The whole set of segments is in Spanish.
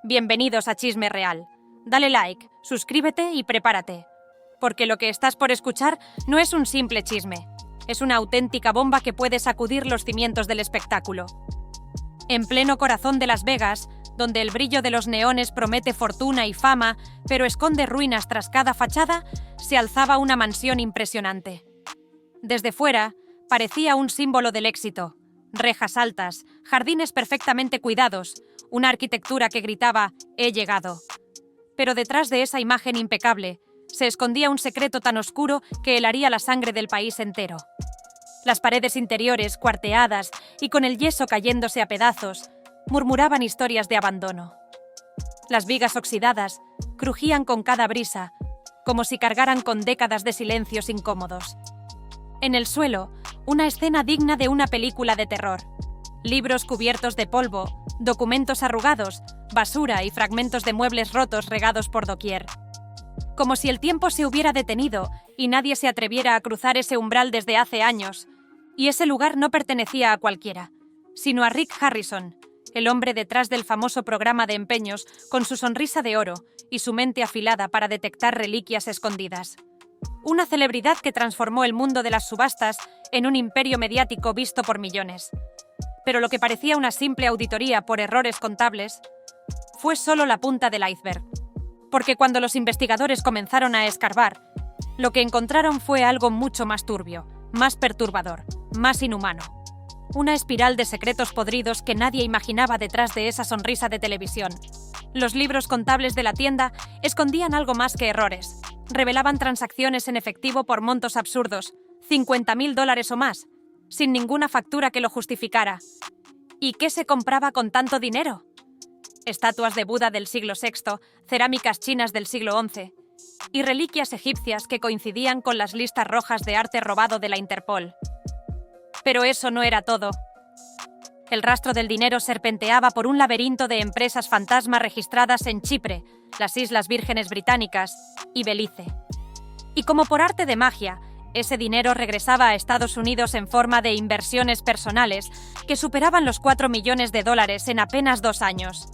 Bienvenidos a Chisme Real. Dale like, suscríbete y prepárate. Porque lo que estás por escuchar no es un simple chisme. Es una auténtica bomba que puede sacudir los cimientos del espectáculo. En pleno corazón de Las Vegas, donde el brillo de los neones promete fortuna y fama, pero esconde ruinas tras cada fachada, se alzaba una mansión impresionante. Desde fuera, parecía un símbolo del éxito. Rejas altas, jardines perfectamente cuidados, una arquitectura que gritaba «He llegado». Pero detrás de esa imagen impecable, se escondía un secreto tan oscuro que helaría la sangre del país entero. Las paredes interiores, cuarteadas y con el yeso cayéndose a pedazos, murmuraban historias de abandono. Las vigas oxidadas crujían con cada brisa, como si cargaran con décadas de silencios incómodos. En el suelo, una escena digna de una película de terror. Libros cubiertos de polvo, documentos arrugados, basura y fragmentos de muebles rotos regados por doquier. Como si el tiempo se hubiera detenido y nadie se atreviera a cruzar ese umbral desde hace años. Y ese lugar no pertenecía a cualquiera, sino a Rick Harrison, el hombre detrás del famoso programa de empeños con su sonrisa de oro y su mente afilada para detectar reliquias escondidas. Una celebridad que transformó el mundo de las subastas en un imperio mediático visto por millones. Pero lo que parecía una simple auditoría por errores contables fue solo la punta del iceberg. Porque cuando los investigadores comenzaron a escarbar, lo que encontraron fue algo mucho más turbio, más perturbador, más inhumano. Una espiral de secretos podridos que nadie imaginaba detrás de esa sonrisa de televisión. Los libros contables de la tienda escondían algo más que errores. Revelaban transacciones en efectivo por montos absurdos, $50,000 o más, sin ninguna factura que lo justificara. ¿Y qué se compraba con tanto dinero? Estatuas de Buda del siglo VI, cerámicas chinas del siglo XI y reliquias egipcias que coincidían con las listas rojas de arte robado de la Interpol. Pero eso no era todo. El rastro del dinero serpenteaba por un laberinto de empresas fantasma registradas en Chipre, las Islas Vírgenes Británicas y Belice. Y como por arte de magia, ese dinero regresaba a Estados Unidos en forma de inversiones personales que superaban los $4 millones en apenas 2 años.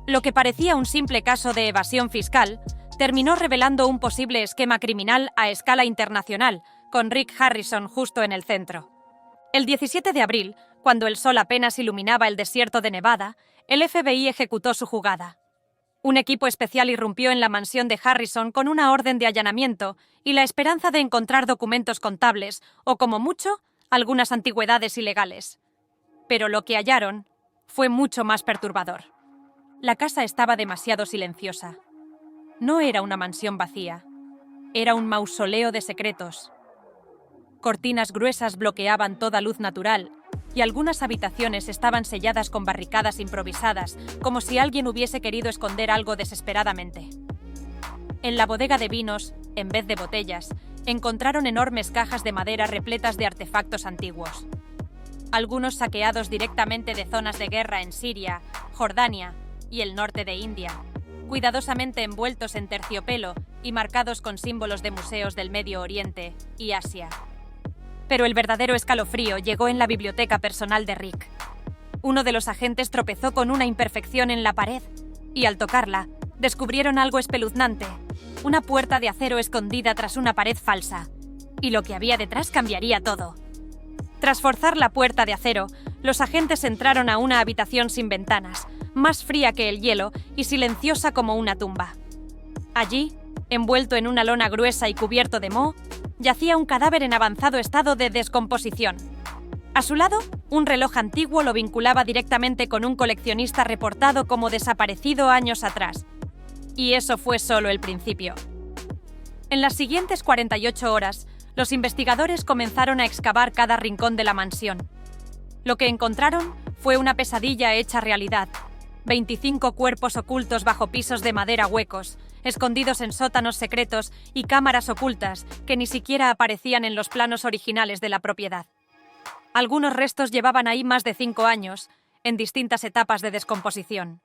Lo que parecía un simple caso de evasión fiscal terminó revelando un posible esquema criminal a escala internacional, con Rick Harrison justo en el centro. El 17 de abril, cuando el sol apenas iluminaba el desierto de Nevada, el FBI ejecutó su jugada. Un equipo especial irrumpió en la mansión de Harrison con una orden de allanamiento y la esperanza de encontrar documentos contables o, como mucho, algunas antigüedades ilegales. Pero lo que hallaron fue mucho más perturbador. La casa estaba demasiado silenciosa. No era una mansión vacía. Era un mausoleo de secretos. Cortinas gruesas bloqueaban toda luz natural y algunas habitaciones estaban selladas con barricadas improvisadas, como si alguien hubiese querido esconder algo desesperadamente. En la bodega de vinos, en vez de botellas, encontraron enormes cajas de madera repletas de artefactos antiguos. Algunos saqueados directamente de zonas de guerra en Siria, Jordania y el norte de India, cuidadosamente envueltos en terciopelo y marcados con símbolos de museos del Medio Oriente y Asia. Pero el verdadero escalofrío llegó en la biblioteca personal de Rick. Uno de los agentes tropezó con una imperfección en la pared y, al tocarla, descubrieron algo espeluznante, una puerta de acero escondida tras una pared falsa. Y lo que había detrás cambiaría todo. Tras forzar la puerta de acero, los agentes entraron a una habitación sin ventanas, más fría que el hielo y silenciosa como una tumba. Allí, envuelto en una lona gruesa y cubierto de moho, yacía un cadáver en avanzado estado de descomposición. A su lado, un reloj antiguo lo vinculaba directamente con un coleccionista reportado como desaparecido años atrás. Y eso fue solo el principio. En las siguientes 48 horas, los investigadores comenzaron a excavar cada rincón de la mansión. Lo que encontraron fue una pesadilla hecha realidad. 25 cuerpos ocultos bajo pisos de madera huecos, escondidos en sótanos secretos y cámaras ocultas que ni siquiera aparecían en los planos originales de la propiedad. Algunos restos llevaban ahí más de 5 años, en distintas etapas de descomposición.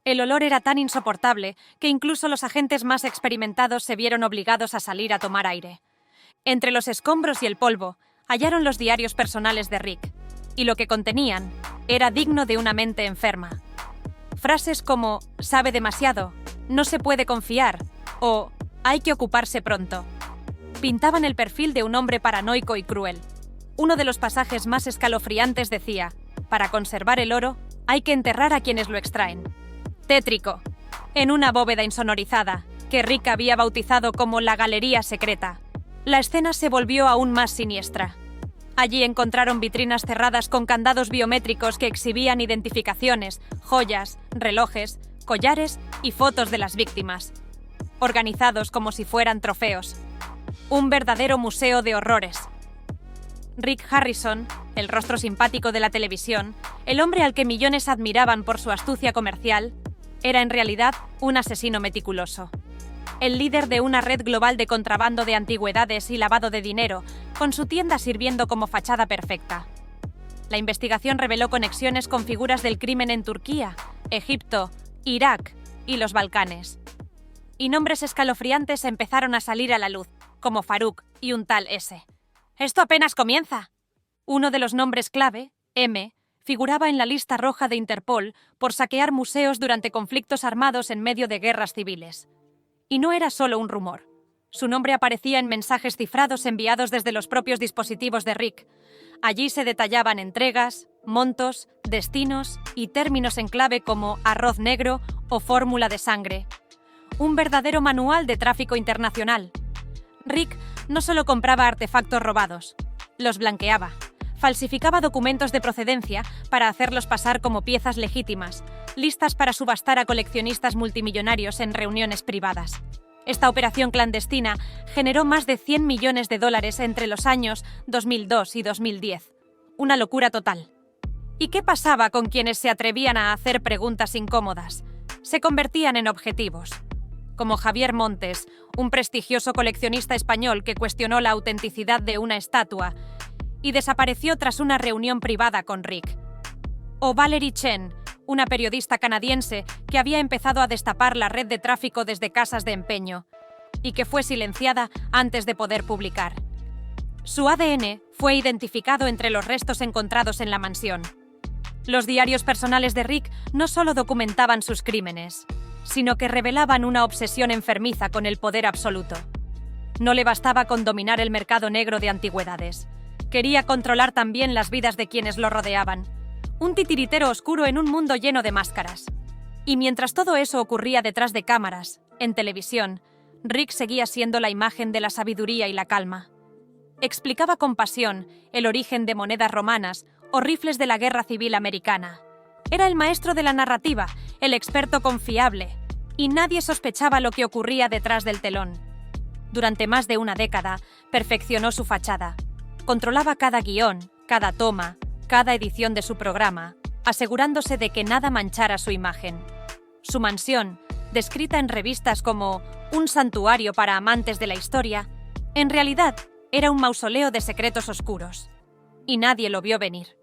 El olor era tan insoportable que incluso los agentes más experimentados se vieron obligados a salir a tomar aire. Entre los escombros y el polvo, hallaron los diarios personales de Rick, y lo que contenían era digno de una mente enferma. Frases como «sabe demasiado», «no se puede confiar» o «hay que ocuparse pronto» pintaban el perfil de un hombre paranoico y cruel. Uno de los pasajes más escalofriantes decía: «Para conservar el oro, hay que enterrar a quienes lo extraen». Tétrico. En una bóveda insonorizada, que Rick había bautizado como la Galería Secreta, la escena se volvió aún más siniestra. Allí encontraron vitrinas cerradas con candados biométricos que exhibían identificaciones, joyas, relojes, collares y fotos de las víctimas, organizados como si fueran trofeos. Un verdadero museo de horrores. Rick Harrison, el rostro simpático de la televisión, el hombre al que millones admiraban por su astucia comercial, era en realidad un asesino meticuloso. El líder de una red global de contrabando de antigüedades y lavado de dinero, con su tienda sirviendo como fachada perfecta. La investigación reveló conexiones con figuras del crimen en Turquía, Egipto, Irak y los Balcanes. Y nombres escalofriantes empezaron a salir a la luz, como Farouk y un tal S. ¡Esto apenas comienza! Uno de los nombres clave, M, figuraba en la lista roja de Interpol por saquear museos durante conflictos armados en medio de guerras civiles. Y no era solo un rumor. Su nombre aparecía en mensajes cifrados enviados desde los propios dispositivos de Rick. Allí se detallaban entregas, montos, destinos y términos en clave como arroz negro o fórmula de sangre. Un verdadero manual de tráfico internacional. Rick no solo compraba artefactos robados, los blanqueaba. Falsificaba documentos de procedencia para hacerlos pasar como piezas legítimas, listas para subastar a coleccionistas multimillonarios en reuniones privadas. Esta operación clandestina generó más de $100 millones entre los años 2002 y 2010. Una locura total. ¿Y qué pasaba con quienes se atrevían a hacer preguntas incómodas? Se convertían en objetivos. Como Javier Montes, un prestigioso coleccionista español que cuestionó la autenticidad de una estatua y desapareció tras una reunión privada con Rick. O Valerie Chen, una periodista canadiense que había empezado a destapar la red de tráfico desde casas de empeño y que fue silenciada antes de poder publicar. Su ADN fue identificado entre los restos encontrados en la mansión. Los diarios personales de Rick no solo documentaban sus crímenes, sino que revelaban una obsesión enfermiza con el poder absoluto. No le bastaba con dominar el mercado negro de antigüedades. Quería controlar también las vidas de quienes lo rodeaban. Un titiritero oscuro en un mundo lleno de máscaras. Y mientras todo eso ocurría detrás de cámaras, en televisión, Rick seguía siendo la imagen de la sabiduría y la calma. Explicaba con pasión el origen de monedas romanas o rifles de la Guerra Civil Americana. Era el maestro de la narrativa, el experto confiable, y nadie sospechaba lo que ocurría detrás del telón. Durante más de una década, perfeccionó su fachada. Controlaba cada guión, cada toma, cada edición de su programa, asegurándose de que nada manchara su imagen. Su mansión, descrita en revistas como un santuario para amantes de la historia, en realidad era un mausoleo de secretos oscuros. Y nadie lo vio venir.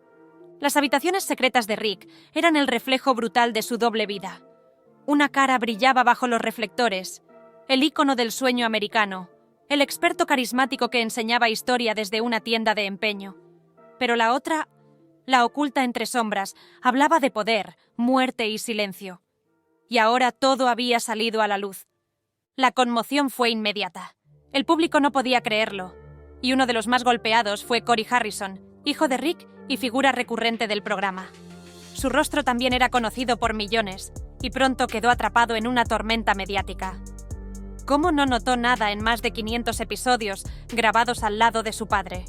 Las habitaciones secretas de Rick eran el reflejo brutal de su doble vida. Una cara brillaba bajo los reflectores, el ícono del sueño americano, el experto carismático que enseñaba historia desde una tienda de empeño. Pero la otra, la oculta entre sombras, hablaba de poder, muerte y silencio. Y ahora todo había salido a la luz. La conmoción fue inmediata. El público no podía creerlo. Y uno de los más golpeados fue Corey Harrison, hijo de Rick y figura recurrente del programa. Su rostro también era conocido por millones, y pronto quedó atrapado en una tormenta mediática. ¿Cómo no notó nada en más de 500 episodios grabados al lado de su padre?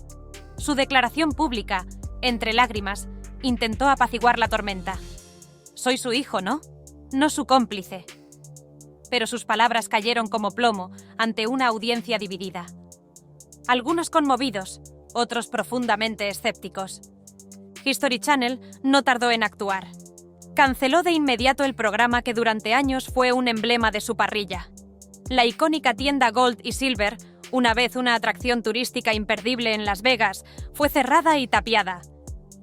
Su declaración pública, entre lágrimas, intentó apaciguar la tormenta. Soy su hijo, ¿no? No su cómplice. Pero sus palabras cayeron como plomo ante una audiencia dividida. Algunos conmovidos, otros profundamente escépticos. History Channel no tardó en actuar. Canceló de inmediato el programa que durante años fue un emblema de su parrilla. La icónica tienda Gold y Silver, una vez una atracción turística imperdible en Las Vegas, fue cerrada y tapiada.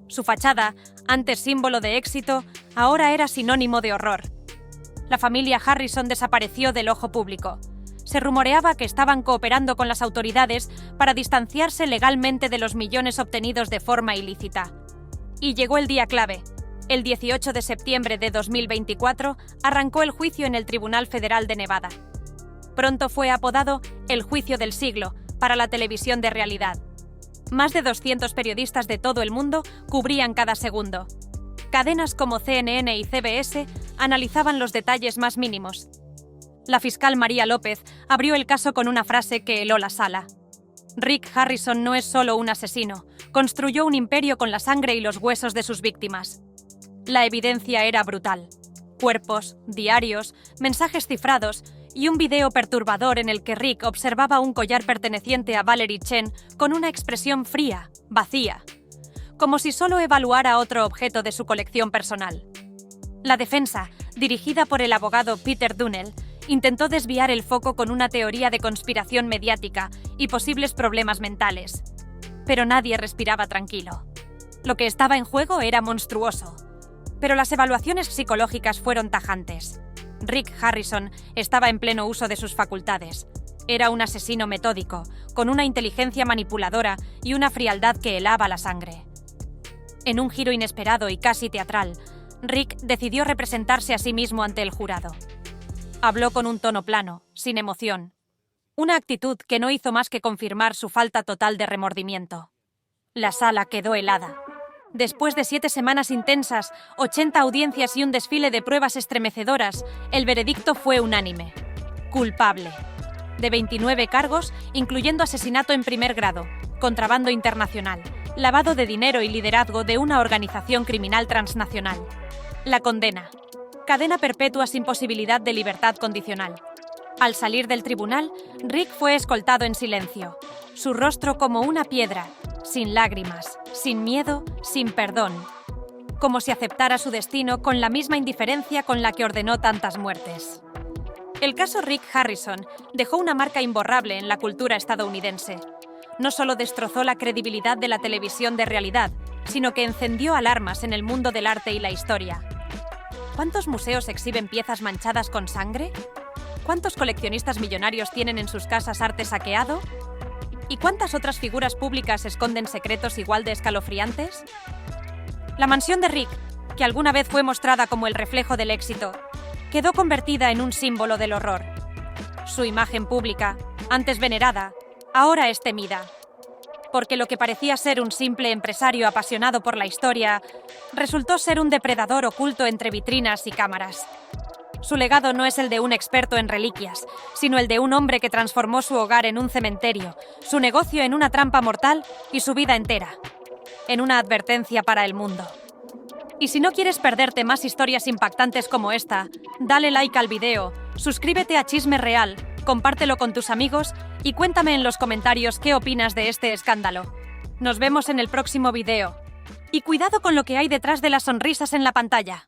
Su fachada, antes símbolo de éxito, ahora era sinónimo de horror. La familia Harrison desapareció del ojo público. Se rumoreaba que estaban cooperando con las autoridades para distanciarse legalmente de los millones obtenidos de forma ilícita. Y llegó el día clave, El 18 de septiembre de 2024 arrancó el juicio en el Tribunal Federal de Nevada. Pronto fue apodado el juicio del siglo para la televisión de realidad. Más de 200 periodistas de todo el mundo cubrían cada segundo. Cadenas como CNN y CBS analizaban los detalles más mínimos. La fiscal María López abrió el caso con una frase que heló la sala. Rick Harrison no es solo un asesino, construyó un imperio con la sangre y los huesos de sus víctimas. La evidencia era brutal. Cuerpos, diarios, mensajes cifrados y un video perturbador en el que Rick observaba un collar perteneciente a Valerie Chen con una expresión fría, vacía, como si solo evaluara otro objeto de su colección personal. La defensa, dirigida por el abogado Peter Dunnell, intentó desviar el foco con una teoría de conspiración mediática y posibles problemas mentales. Pero nadie respiraba tranquilo. Lo que estaba en juego era monstruoso. Pero las evaluaciones psicológicas fueron tajantes. Rick Harrison estaba en pleno uso de sus facultades. Era un asesino metódico, con una inteligencia manipuladora y una frialdad que helaba la sangre. En un giro inesperado y casi teatral, Rick decidió representarse a sí mismo ante el jurado. Habló con un tono plano, sin emoción. Una actitud que no hizo más que confirmar su falta total de remordimiento. La sala quedó helada. Después de 7 semanas intensas, 80 audiencias y un desfile de pruebas estremecedoras, el veredicto fue unánime. Culpable. De 29 cargos, incluyendo asesinato en primer grado, contrabando internacional, lavado de dinero y liderazgo de una organización criminal transnacional. La condena. Cadena perpetua sin posibilidad de libertad condicional. Al salir del tribunal, Rick fue escoltado en silencio, su rostro como una piedra, sin lágrimas, sin miedo, sin perdón. Como si aceptara su destino con la misma indiferencia con la que ordenó tantas muertes. El caso Rick Harrison dejó una marca imborrable en la cultura estadounidense. No solo destrozó la credibilidad de la televisión de realidad, sino que encendió alarmas en el mundo del arte y la historia. ¿Cuántos museos exhiben piezas manchadas con sangre? ¿Cuántos coleccionistas millonarios tienen en sus casas arte saqueado? ¿Y cuántas otras figuras públicas esconden secretos igual de escalofriantes? La mansión de Rick, que alguna vez fue mostrada como el reflejo del éxito, quedó convertida en un símbolo del horror. Su imagen pública, antes venerada, ahora es temida. Porque lo que parecía ser un simple empresario apasionado por la historia, resultó ser un depredador oculto entre vitrinas y cámaras. Su legado no es el de un experto en reliquias, sino el de un hombre que transformó su hogar en un cementerio, su negocio en una trampa mortal y su vida entera en una advertencia para el mundo. Y si no quieres perderte más historias impactantes como esta, dale like al video, suscríbete a Chisme Real, compártelo con tus amigos y cuéntame en los comentarios qué opinas de este escándalo. Nos vemos en el próximo video. Y cuidado con lo que hay detrás de las sonrisas en la pantalla.